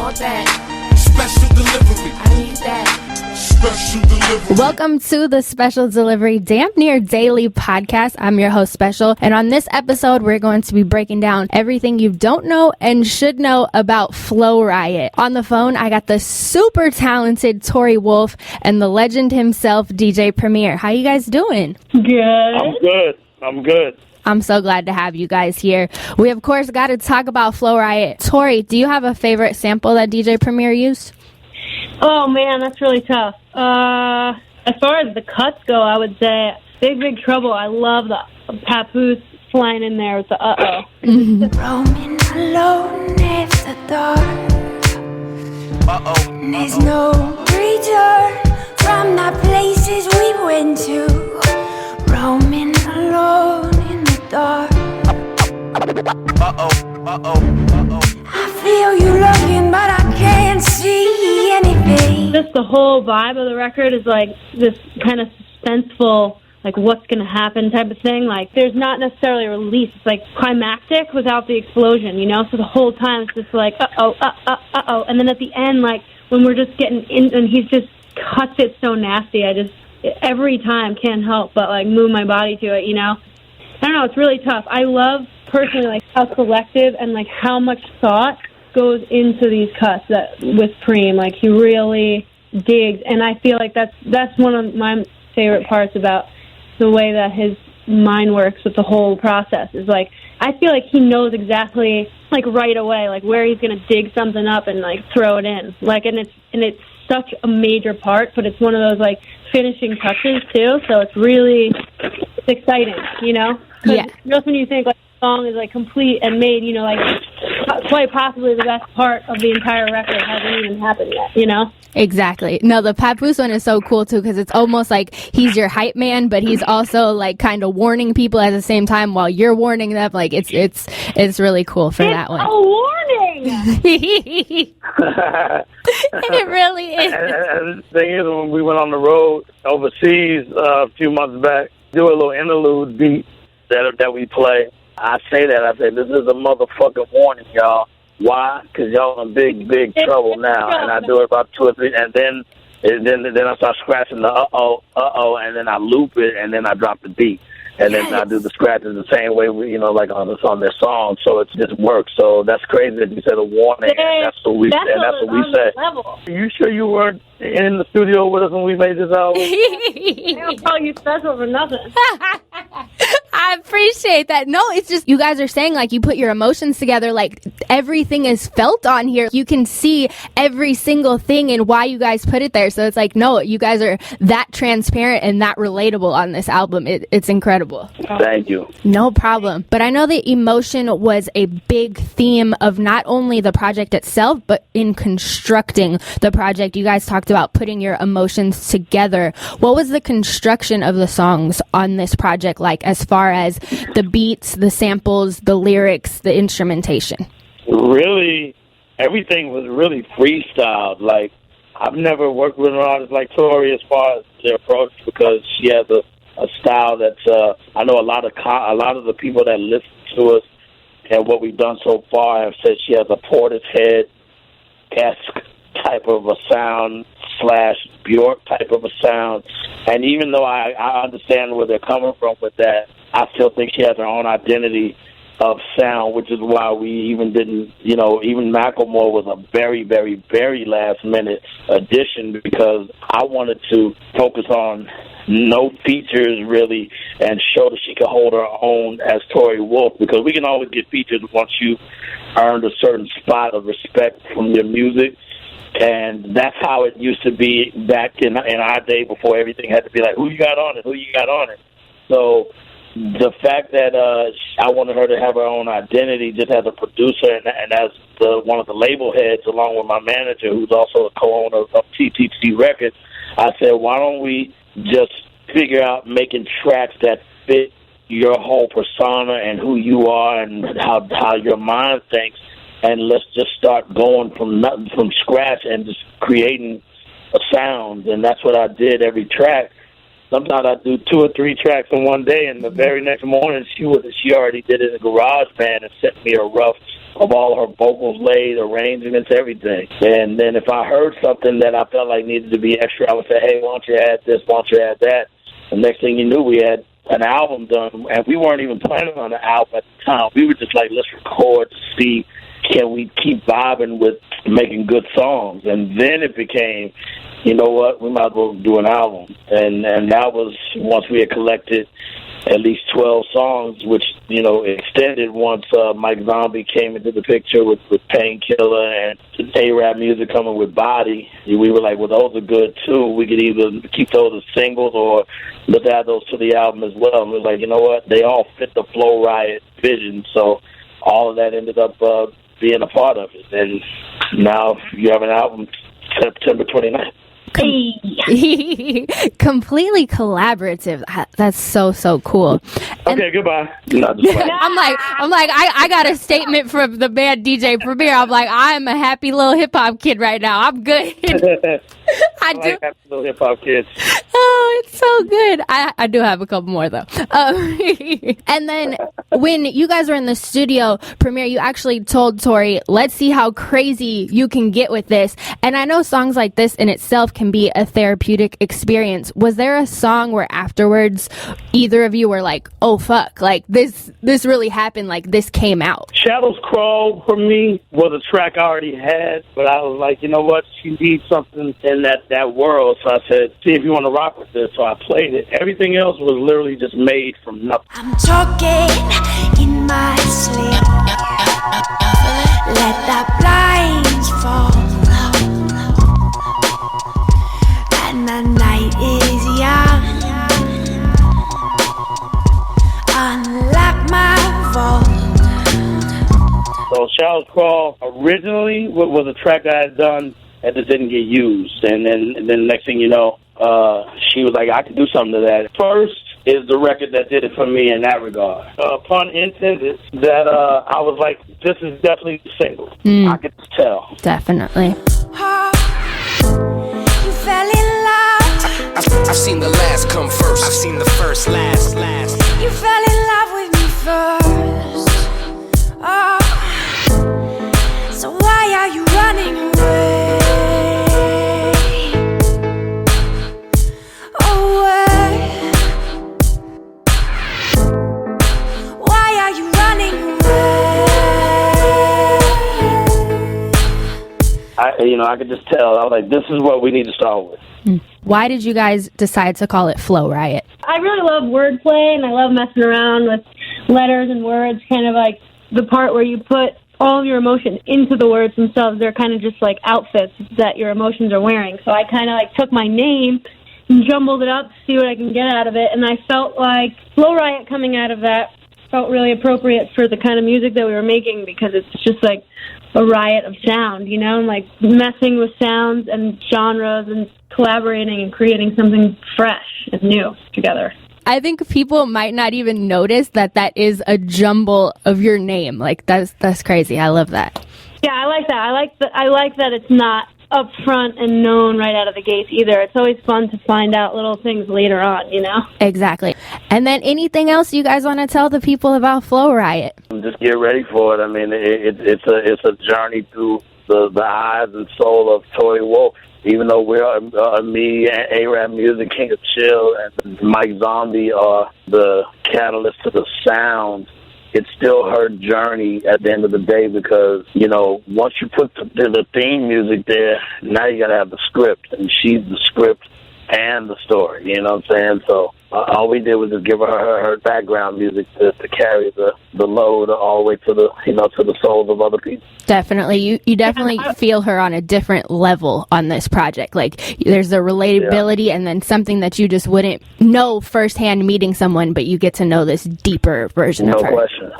want that. Special delivery. I need that. Special delivery. Welcome to the Special Delivery Damn Near Daily podcast. I'm your host, Special, and on this episode, we're going to be breaking down everything you don't know and should know about Flow Riiot. On the phone, I got the super talented Torii Wolf and the legend himself, DJ Premier. How you guys doing? Good. I'm good. I'm so glad to have you guys here. We, of course, got to talk about Flow Riiot. Torii, do you have a favorite sample that DJ Premier used? Oh, man, that's really tough. As far as the cuts go, I would say Big Trouble. I love the Papoose flying in there with the uh-oh. Roaming alone after dark. There's no return from the places we went to. Roaming alone in the dark. I feel you looking, but I can't see anything. Just the whole vibe of the record is like this kind of suspenseful, like what's going to happen type of thing. Like there's not necessarily a release. It's like climactic without the explosion, you know? So the whole time it's just like, uh-oh. And then at the end, like when we're just getting in and he's just cuts it so nasty, I just, every time can't help but like move my body to it, you know? I don't know, it's really tough. I love personally like how selective and like how much thought goes into these cuts that with Preem. Like he really digs, and I feel like that's one of my favorite parts about the way that his mind works with the whole process. Is like I feel like he knows exactly like right away like where he's gonna dig something up and like throw it in. Like and it's such a major part, but it's one of those like finishing touches too. So it's exciting, you know. Yeah. Just when you think like the song is like complete and made, you know, like quite possibly the best part of the entire record hasn't even happened yet, you know? Exactly. No, the Papoose one is so cool too because it's almost like he's your hype man, but he's also like kind of warning people at the same time while you're warning them. Like it's really cool for that one. A warning. It really is. And the thing is, when we went on the road overseas a few months back, do a little interlude beat that we play. I say this is a motherfucking warning, y'all. Why? Because y'all in big trouble now. And I do it about 2 or 3, and then I start scratching the uh-oh, and then I loop it, and then I drop the beat. And then I do the scratches the same way, like on their song. So it just works. So that's crazy that you said a warning, and that's what we said. Are you sure you weren't in the studio with us when we made this album? I don't call you special for nothing. I appreciate that. No, it's just you guys are saying like you put your emotions together, like everything is felt on here. You can see every single thing and why you guys put it there. So it's like, no, you guys are that transparent and that relatable on this album. It's incredible. Thank you. No problem. But I know that emotion was a big theme of not only the project itself, but in constructing the project. You guys talked about putting your emotions together. What was the construction of the songs on this project like as far as the beats, the samples, the lyrics, the instrumentation? Really, everything was really freestyled. Like, I've never worked with an artist like Torii as far as their approach because she has a style that's, I know a lot of the people that listen to us and what we've done so far have said she has a Portishead-esque type of a sound / Bjork type of a sound. And even though I understand where they're coming from with that, I still think she has her own identity of sound, which is why we even didn't, even Macklemore was a very, very, very last-minute addition because I wanted to focus on no features, really, and show that she could hold her own as Torii Wolf because we can always get features once you've earned a certain spot of respect from your music. And that's how it used to be back in our day before everything had to be like, who you got on it? So the fact that I wanted her to have her own identity just as a producer and as one of the label heads along with my manager, who's also a co-owner of TTT Records, I said, why don't we just figure out making tracks that fit your whole persona and who you are and how your mind thinks, and let's just start going from scratch and just creating a sound. And that's what I did every track. Sometimes I do 2 or 3 tracks in one day, and the very next morning she already did it in GarageBand and sent me a rough of all her vocals laid, arrangements, everything. And then if I heard something that I felt like needed to be extra, I would say, hey, why don't you add this, why don't you add that? The next thing you knew, we had an album done, and we weren't even planning on an album at the time. We were just like, let's record to see, can we keep vibing with making good songs? And then it became, you know what, we might as well do an album. And that was once we had collected at least 12 songs, which, you know, extended once Mike Zombie came into the picture with Painkiller and A-Rap music coming with Body. We were like, well, those are good, too. We could either keep those as singles or let's add those to the album as well. And we were like, you know what, they all fit the Flow Riiot vision. So all of that ended up being a part of it. And now you have an album September 29th. Completely collaborative. That's so cool. Okay, goodbye. I'm like, I got a statement from the band DJ Premier. I'm like, I'm a happy little hip hop kid right now. I'm good. I do. Happy little hip hop kids. Oh, it's so good. I do have a couple more though. And then when you guys were in the studio, Premier, you actually told Torii, let's see how crazy you can get with this. And I know songs like this in itself can be a therapeutic experience. Was there a song where afterwards either of you were like, oh fuck, like this really happened, like this came out? Shadows Crawl for me was a track I already had, but I was like, you know what, she needs something in that world. So I said, see if you want to rock with this. So I played it. Everything else was literally just made from nothing. I'm talking in my sleep. Let the blinds fall, and the night is young. Unlock my vault. So Shadows Crawl originally was a track I had done that just didn't get used. And then the next thing you know, she was like, I could do something to that. First is the record that did it for me in that regard. Pun intended, that I was like, this is definitely the single. I could tell. Definitely. You fell in love. I've seen the last come first. I've seen the first last. You fell in love with me first. Oh, so why are you running away? Why are you running away? I could just tell. I was like, this is what we need to start with. Why did you guys decide to call it Flow Riiot? I really love wordplay, and I love messing around with letters and words, kind of like the part where you put all of your emotion into the words themselves. They're kind of just like outfits that your emotions are wearing. So I kind of like took my name and jumbled it up to see what I can get out of it, and I felt like Flow Riiot coming out of that felt really appropriate for the kind of music that we were making, because it's just like a riot of sound, you know, and like messing with sounds and genres and collaborating and creating something fresh and new together. I think people might not even notice that is a jumble of your name. Like that's crazy. I love that. Yeah, I like that. I like that it's not up front and known right out of the gates either. It's always fun to find out little things later on, you know? Exactly. And then anything else you guys want to tell the people about Flow Riiot? Just get ready for it. I mean, it's a journey through the eyes and soul of Torii Wolf. Even though we're me and A-Rap Music, King of Chill, and Mike Zombie are the catalyst to the sound, it's still her journey at the end of the day, because, you know, once you put the theme music there, now you got to have the script, and she's the script and the story, you know what I'm saying? So all we did was just give her background music to carry the load all the way to the, you know, to the souls of other people. Definitely. You definitely feel her on a different level on this project. Like, there's the relatability and then something that you just wouldn't know firsthand meeting someone, but you get to know this deeper version of her. No question.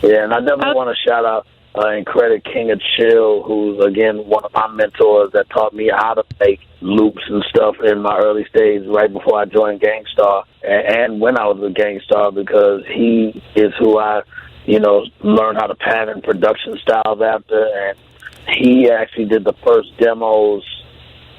Yeah, and I definitely want to shout out and credit King of Chill, who's, again, one of my mentors that taught me how to make loops and stuff in my early stage right before I joined Gangstar and when I was a Gangstar, because he is who I, you know, learned how to pattern production styles after, and he actually did the first demos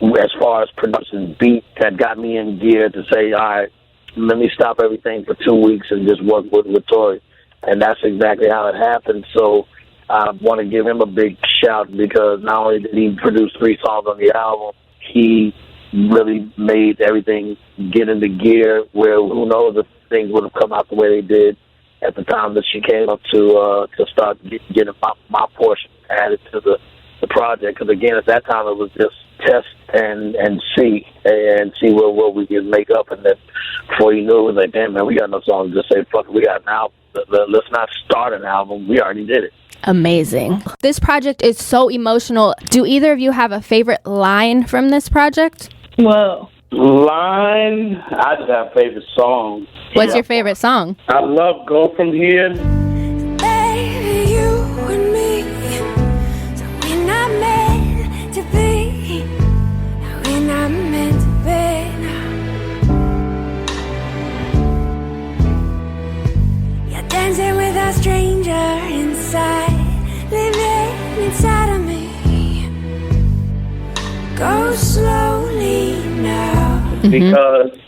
as far as production beat that got me in gear to say, all right, let me stop everything for 2 weeks and just work with Torii. And that's exactly how it happened. So I want to give him a big shout because not only did he produce 3 songs on the album, he really made everything get into gear where who knows if things would have come out the way they did at the time that she came up to start getting my portion added to the project. Because again, at that time it was just test and see what we can make up, and then before you knew it was like, damn man, we got no songs. Just say fuck it, we got an album. Let's not start an album. We already did it. Amazing. This project is so emotional. Do either of you have a favorite line from this project? Whoa. Line, I just have favorite songs. What's your favorite song? I love Go From Here. Baby, you and me, so we're not meant to be. No, we're not meant to be. No. You're dancing with a stranger inside, living inside of me. Go slowly now. Because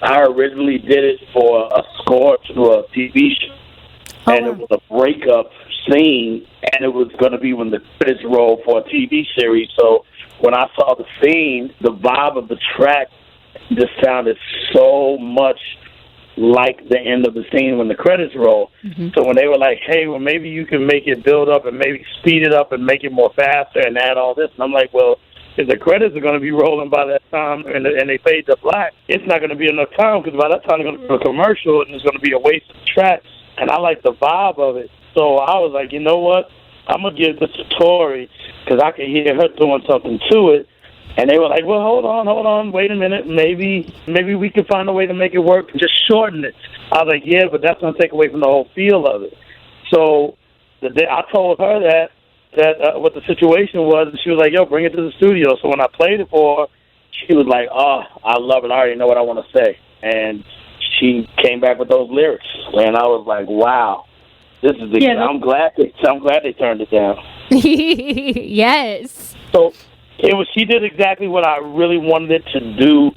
I originally did it for a score to a TV show, and it was a breakup scene, and it was going to be when the credits rolled for a TV series. So when I saw the scene, the vibe of the track just sounded so much like the end of the scene when the credits roll. So when they were like, hey, well, maybe you can make it build up and maybe speed it up and make it more faster and add all this. And I'm like, well, if the credits are going to be rolling by that time and they fade to black, it's not going to be enough time because by that time they're going to do a commercial and it's going to be a waste of tracks. And I like the vibe of it. So I was like, you know what? I'm going to give this to Torii because I can hear her doing something to it. And they were like, well, hold on, wait a minute. Maybe we can find a way to make it work. Just shorten it. I was like, yeah, but that's going to take away from the whole feel of it. So the day I told her that what the situation was, and she was like, yo, bring it to the studio. So when I played it for her, she was like, oh, I love it. I already know what I want to say. And she came back with those lyrics. And I was like, wow, this is the, yeah, I'm glad they turned it down. Yes. So she did exactly what I really wanted it to do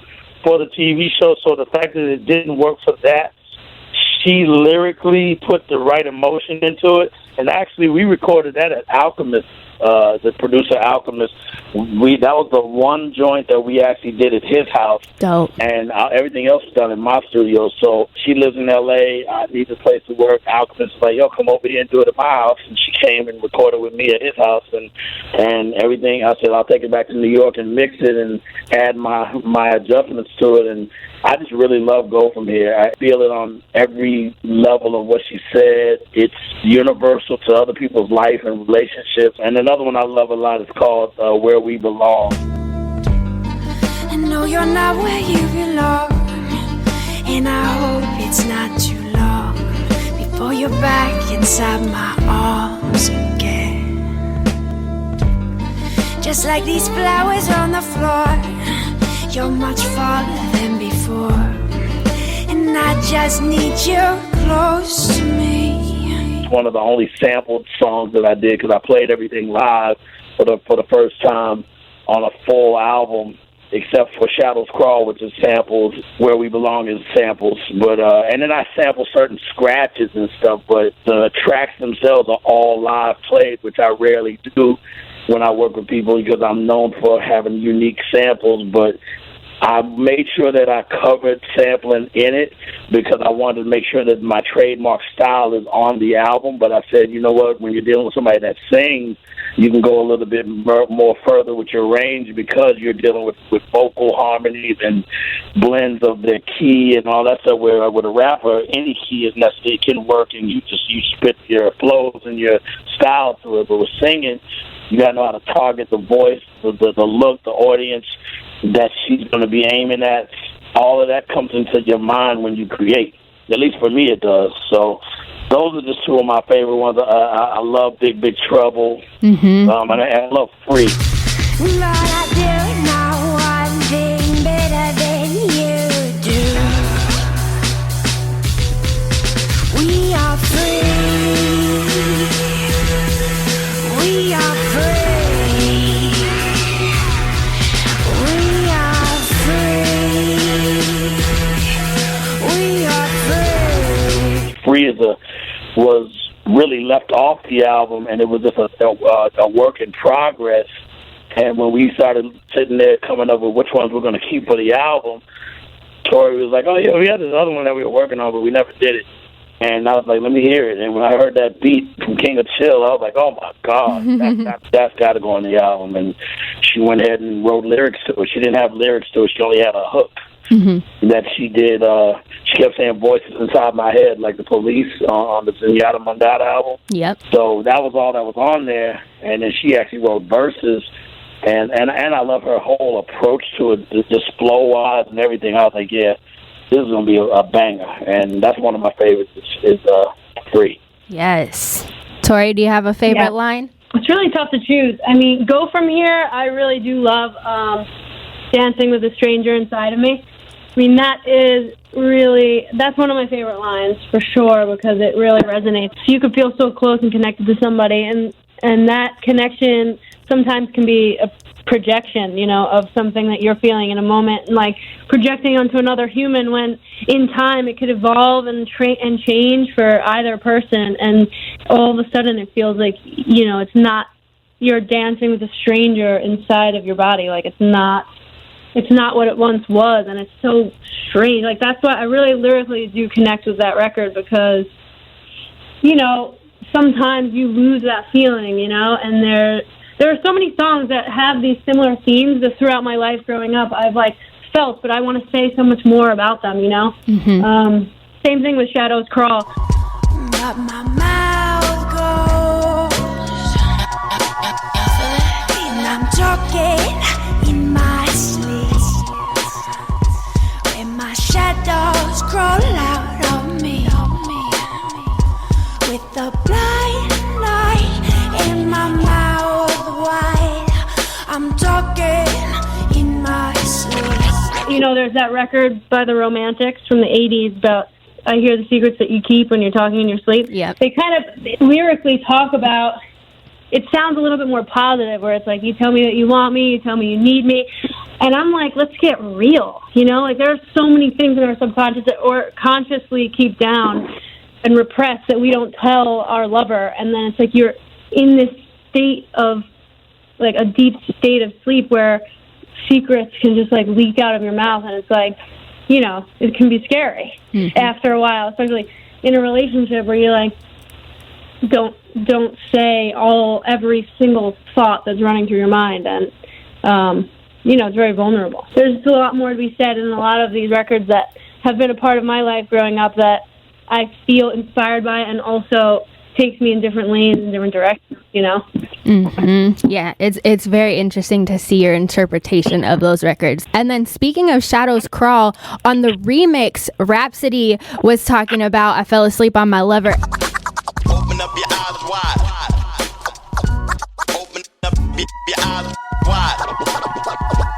for the TV show. So the fact that it didn't work for that, she lyrically put the right emotion into it. And actually, we recorded that at Alchemist, the producer Alchemist. That was the one joint that we actually did at his house. Dope. And everything else is done in my studio. So she lives in L.A. I need a place to work. Alchemist was like, yo, come over here and do it at my house. And she came and recorded with me at his house. And everything, I said, I'll take it back to New York and mix it and add my adjustments to it. And I just really love Go From Here. I feel it on every level of what she said. It's universal to other people's life and relationships. And another one I love a lot is called Where We Belong. I know you're not where you belong, and I hope it's not too long before you're back inside my arms again. Just like these flowers on the floor, you're much farther than before, and I just need you close to me. One of the only sampled songs that I did because I played everything live for the first time on a full album, except for Shadows Crawl, which is samples. Where We Belong is samples, but and then I sample certain scratches and stuff. But the tracks themselves are all live played, which I rarely do when I work with people because I'm known for having unique samples. But I made sure that I covered sampling in it because I wanted to make sure that my trademark style is on the album. But I said, you know what, when you're dealing with somebody that sings, you can go a little bit more further with your range because you're dealing with vocal harmonies and blends of their key and all that stuff. Where with a rapper, any key is necessary, it can work, and you spit your flows and your style to it. But with singing, you got to know how to target the voice, the look, the audience that she's going to be aiming at. All of that comes into your mind when you create. At least for me it does. So those are just two of my favorite ones. I love Big Big Trouble. And I love Free. But I do know one thing better than you do. We are free. We are free. We are free. We are free. Free was really left off the album, and it was just a work in progress. And when we started sitting there coming up with which ones we're going to keep for the album, Torii was like, oh, yeah, we had this other one that we were working on, but we never did it. And I was like, let me hear it. And when I heard that beat from King of Chill, I was like, oh, my God, that's got to go on the album. And she went ahead and wrote lyrics to it. She didn't have lyrics to it. She only had a hook that she did. She kept saying voices inside my head, like the Police on the Zenyatta Mondada album. Yep. So that was all that was on there. And then she actually wrote verses. And I love her whole approach to it, just flow-wise and everything. I was like, yeah, this is going to be a banger. And that's one of my favorites is Free. Yes. Torii, do you have a favorite line? It's really tough to choose. I mean, Go From Here, I really do love Dancing with a Stranger Inside of Me. I mean, that's one of my favorite lines for sure, because it really resonates. You could feel so close and connected to somebody, and that connection sometimes can be a projection, of something that you're feeling in a moment, and like projecting onto another human when in time it could evolve and change for either person, and all of a sudden it feels like, it's not, you're dancing with a stranger inside of your body. Like it's not what it once was, and it's so strange. Like that's why I really lyrically do connect with that record, because, sometimes you lose that feeling, and there are so many songs that have these similar themes that throughout my life growing up I've felt, but I want to say so much more about them, Same thing with Shadows Crawl. But my mouth goes, and I'm talking in my sleep, when my shadows crawl out of me, with the blind light in my mouth wide, I'm talking in my sleep. There's that record by the Romantics from the 80s about I hear the secrets that you keep when you're talking in your sleep. Yeah. They kind of lyrically talk about, it sounds a little bit more positive, where it's like, you tell me that you want me, you tell me you need me. And I'm like, let's get real. There are so many things in our subconscious that or consciously keep down and repress that we don't tell our lover. And then it's like you're in this state of, like a deep state of sleep where secrets can just leak out of your mouth, and it's like, it can be scary after a while, especially in a relationship where you're like, don't say every single thought that's running through your mind, and it's very vulnerable. There's a lot more to be said in a lot of these records that have been a part of my life growing up that I feel inspired by, and also takes me in different lanes and different directions, Yeah, it's very interesting to see your interpretation of those records. And then speaking of Shadows Crawl, on the remix, Rhapsody was talking about I fell asleep on my lover. Open up your eyes wide. Open up your eyes wide.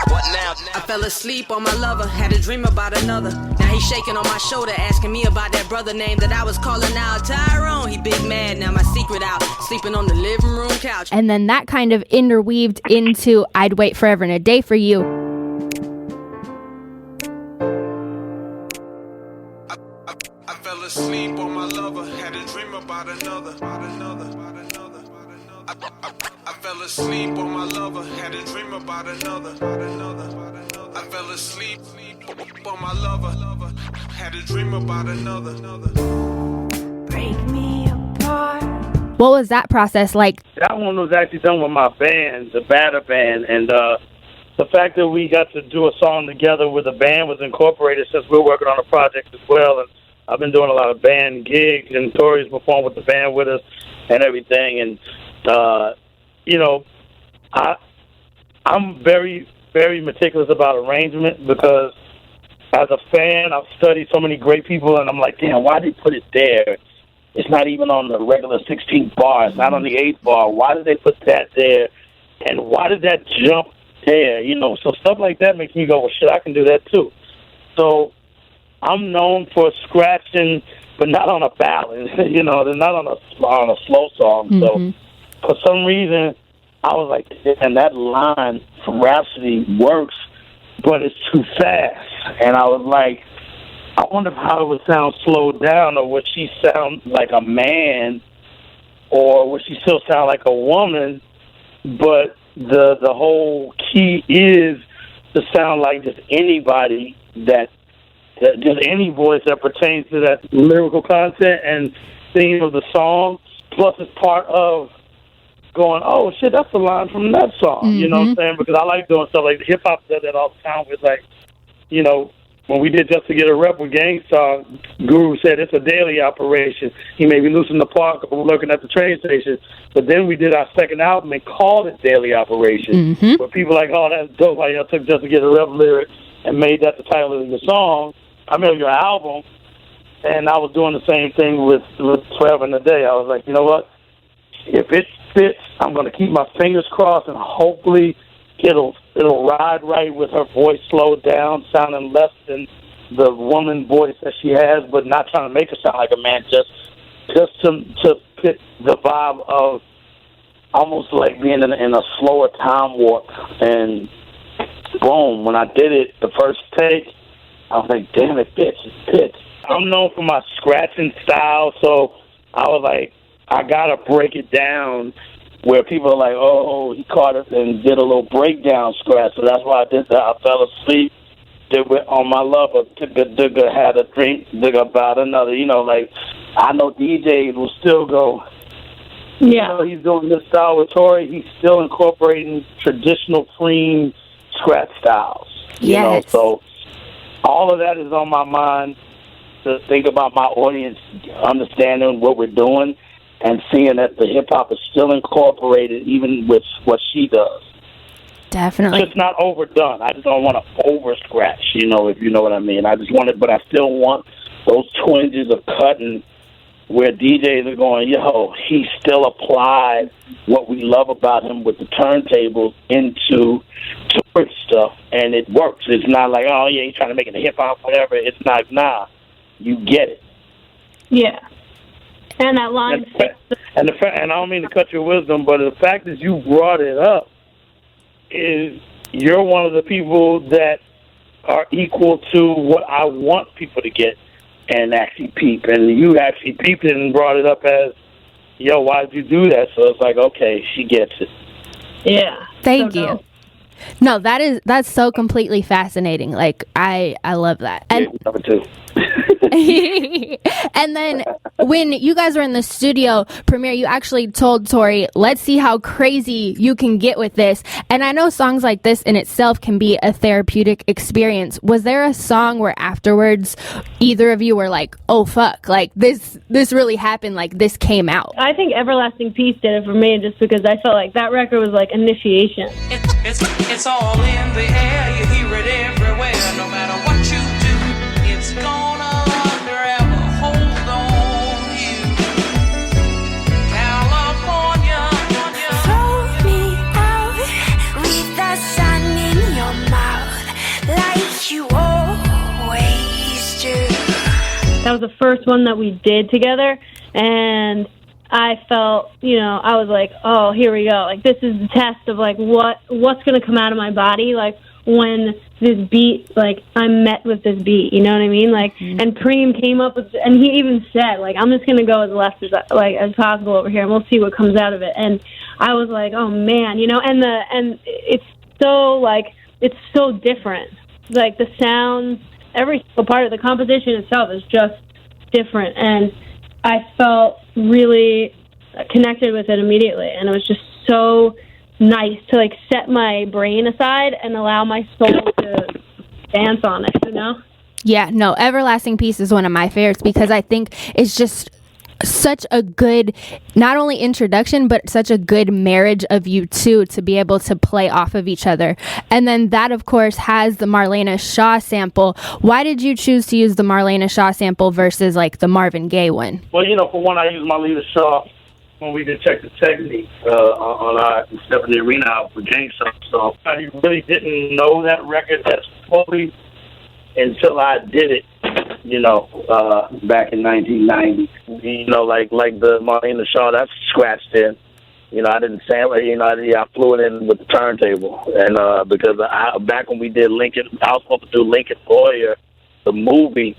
What now? I fell asleep on my lover, had a dream about another. Now he's shaking on my shoulder, asking me about that brother name that I was calling out. Tyrone, he big mad, now my secret out, sleeping on the living room couch. And then that kind of interweaved into I'd Wait Forever and a Day for You. I fell asleep on my lover, had a dream about another. I fell asleep on my lover, had a dream about another. I fell asleep on my lover, had a dream about another. Break me apart. What was that process like? That one was actually done with my band, the Batter Band, and the fact that we got to do a song together with the band was incorporated since we're working on a project as well. And I've been doing a lot of band gigs, and Tori's performed with the band with us and everything. And I'm very, very meticulous about arrangement, because as a fan, I've studied so many great people, and I'm like, damn, why did they put it there? It's not even on the regular 16th bar. It's not on the 8th bar. Why did they put that there? And why did that jump there? So stuff like that makes me go, well, shit, I can do that too. So I'm known for scratching, but not on a ballad. They're not on a slow song. So for some reason, I was like, and that line from Rhapsody works, but it's too fast. And I was like, I wonder how it would sound slowed down, or would she sound like a man or would she still sound like a woman? But the whole key is to sound like just anybody that just any voice that pertains to that lyrical content and theme of the song. Plus, it's part of going, oh shit, that's the line from that song. You know what I'm saying? Because I like doing stuff like hip hop does that all the time. With like, you know, when we did Just to Get a Rep with Gangstar, Guru said it's a daily operation. He made me loosen the park or looking at the train station. But then we did our second album and called it Daily Operation. But people like, oh, that's dope. Like, y'all took Just to Get a Rep lyrics and made that the title of your song. I mean, your album. And I was doing the same thing with Forever and a Day. I was like, you know what? If it fits, I'm going to keep my fingers crossed, and hopefully it'll ride right with her voice slowed down, sounding less than the woman voice that she has, but not trying to make her sound like a man, just to fit the vibe of almost like being in a slower time warp. And boom, when I did it the first take, I was like, damn, it fits. I'm known for my scratching style, so I was like, I gotta break it down where people are like, oh, he caught it and did a little breakdown scratch. So that's why I did that. I fell asleep, did with On My Lover, Digga had a drink, Digga about another. You know, like, I know DJs will still go, yeah, you know, he's doing this style with Torii, he's still incorporating traditional clean scratch styles. You know, so all of that is on my mind, to think about my audience understanding what we're doing and seeing that the hip-hop is still incorporated even with what she does. Definitely. It's not overdone. I just don't want to over-scratch, you know, if you know what I mean. I just want it, but I still want those twinges of cutting where DJs are going, yo, he still applied what we love about him with the turntables into Torii stuff, and it works. It's not like, oh, yeah, he's trying to make it a hip-hop, whatever. It's not, nah, you get it. Yeah. And that line. And I don't mean to cut your wisdom, but the fact that you brought it up is you're one of the people that are equal to what I want people to get and actually peep. And you actually peeped it and brought it up as, yo, why did you do that? So it's like, okay, she gets it. Yeah. Thank you. No, that's so completely fascinating. Like, I love that. And yeah, number two. And then when you guys were in the studio premiere, you actually told Torii, let's see how crazy you can get with this. And I know songs like this in itself can be a therapeutic experience. Was there a song where afterwards either of you were like, oh fuck, like this really happened, like this came out? I think Everlasting Peace did it for me, just because I felt like that record was like initiation. It's all in the air, you hear it everywhere, no matter what you do, it's gonna forever hold on you. California, Throw me out with the sun in your mouth, like you always do. That was the first one that we did together, and I felt, you know, I was like, oh, here we go. Like, this is the test of, like, what's going to come out of my body, like, when this beat, like, I'm met with this beat, you know what I mean? Like, and Preem came up with, and he even said, like, I'm just going to go as left as possible over here, and we'll see what comes out of it. And I was like, oh, man, you know, and it's so, like, it's so different. Like, the sounds, every single part of the composition itself is just different, and I felt really connected with it immediately, and it was just so nice to like set my brain aside and allow my soul to dance on it, you know? Yeah, no, Everlasting Peace is one of my favorites because I think it's just such a good, not only introduction, but such a good marriage of you two to be able to play off of each other. And then that, of course, has the Marlena Shaw sample. Why did you choose to use the Marlena Shaw sample versus like the Marvin Gaye one? Well, you know, for one, I used Marlena Shaw when we did Check the Technique on our Stephanie Arena out for Gangstar. So I really didn't know that record as fully until I did it, you know, back in 1990. You know, like the Marlena Shaw, that's scratched in. You know, I didn't sample it, you know, I flew it in with the turntable. And because back when we did Lincoln, I was supposed to do Lincoln Lawyer, the movie,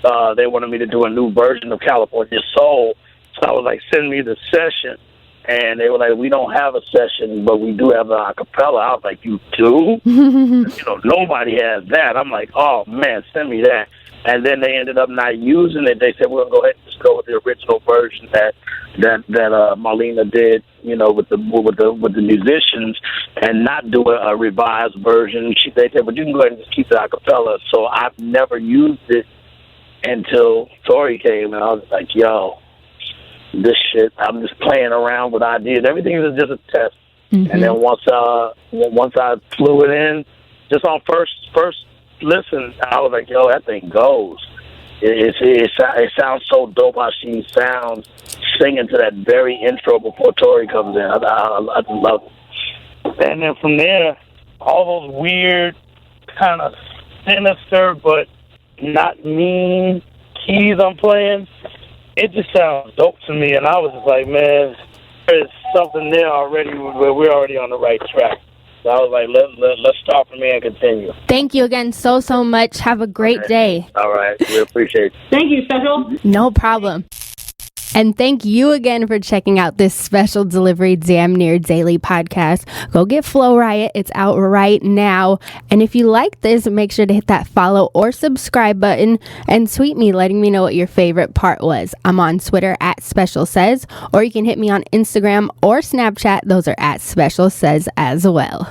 they wanted me to do a new version of California Soul. So I was like, send me the session. And they were like, we don't have a session, but we do have an acapella. I was like, you do? Nobody has that. I'm like, oh, man, send me that. And then they ended up not using it. They said, we're going to go ahead and just go with the original version that Marlena did, with the musicians, and not do a revised version. They said, but you can go ahead and just keep the acapella. So I've never used it until Torii came, and I was like, yo, this shit, I'm just playing around with ideas. Everything is just a test. Mm-hmm. And then once I flew it in, just on first listen, I was like, yo, that thing goes. It sounds so dope how she sounds singing to that very intro before Torii comes in. I just love it. And then from there, all those weird, kind of sinister but not mean keys I'm playing, it just sounds dope to me. And I was just like, man, there's something there already where we're already on the right track. So I was like, let's start from here and continue. Thank you again so much. Have a great day. All right. We appreciate it. Thank you, Special. No problem. And thank you again for checking out this Special Delivery Damn Near Daily podcast. Go get Flow Riiot. It's out right now. And if you like this, make sure to hit that follow or subscribe button and tweet me letting me know what your favorite part was. I'm on Twitter at SpecialSays, or you can hit me on Instagram or Snapchat. Those are at SpecialSays as well.